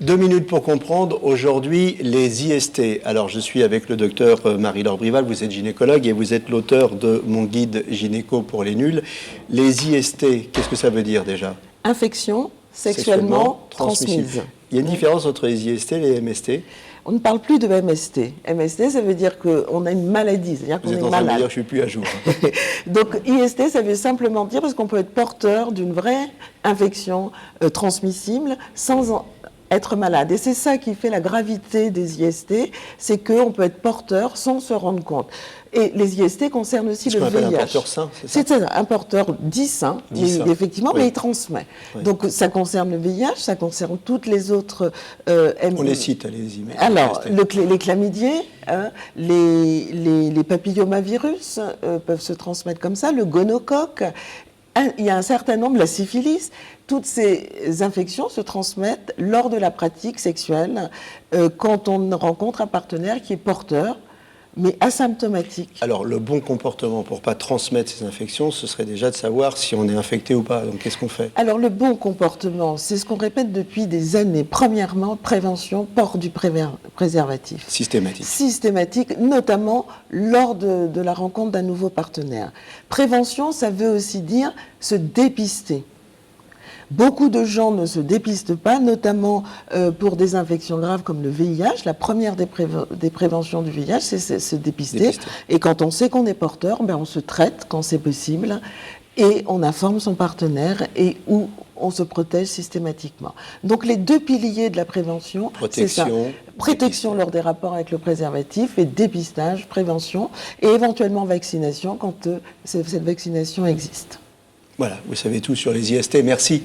2 minutes pour comprendre, aujourd'hui, les IST. Alors, je suis avec le docteur Marie-Laure Brival, vous êtes gynécologue et vous êtes l'auteur de mon guide gynéco pour les nuls. Les IST, qu'est-ce que ça veut dire déjà? Infection sexuellement transmise. Il y a une différence entre les IST et les MST? On ne parle plus de MST. MST, ça veut dire qu'on a une maladie, c'est-à-dire qu'on est malade. Vous êtes en train de me dire que je ne suis plus à jour. Donc, IST, ça veut simplement dire parce qu'on peut être porteur d'une vraie infection transmissible sans être malade. Et c'est ça qui fait la gravité des IST, c'est qu'on peut être porteur sans se rendre compte. Et les IST concernent aussi le VIH. Un porteur sain, c'est ça? C'est un porteur dit sain, effectivement, oui. Mais il transmet. Oui. Donc ça concerne le VIH, ça concerne toutes les autres... On les cite, allez-y. Alors, les chlamydiés, les papillomavirus peuvent se transmettre comme ça, le gonocoque, il y a un certain nombre, la syphilis, toutes ces infections se transmettent lors de la pratique sexuelle quand on rencontre un partenaire qui est porteur, mais asymptomatique. Alors, le bon comportement pour ne pas transmettre ces infections, ce serait déjà de savoir si on est infecté ou pas. Donc, qu'est-ce qu'on fait? Alors, le bon comportement, c'est ce qu'on répète depuis des années. Premièrement, prévention, port du préservatif. Systématique. Systématique, notamment lors de la rencontre d'un nouveau partenaire. Prévention, ça veut aussi dire se dépister. Beaucoup de gens ne se dépistent pas, notamment pour des infections graves comme le VIH. La première des préventions du VIH, c'est se dépister. Et quand on sait qu'on est porteur, on se traite quand c'est possible et on informe son partenaire et où on se protège systématiquement. Donc les deux piliers de la prévention, c'est ça. Protection lors des rapports avec le préservatif et dépistage, prévention et éventuellement vaccination quand cette vaccination existe. Voilà, vous savez tout sur les IST. Merci.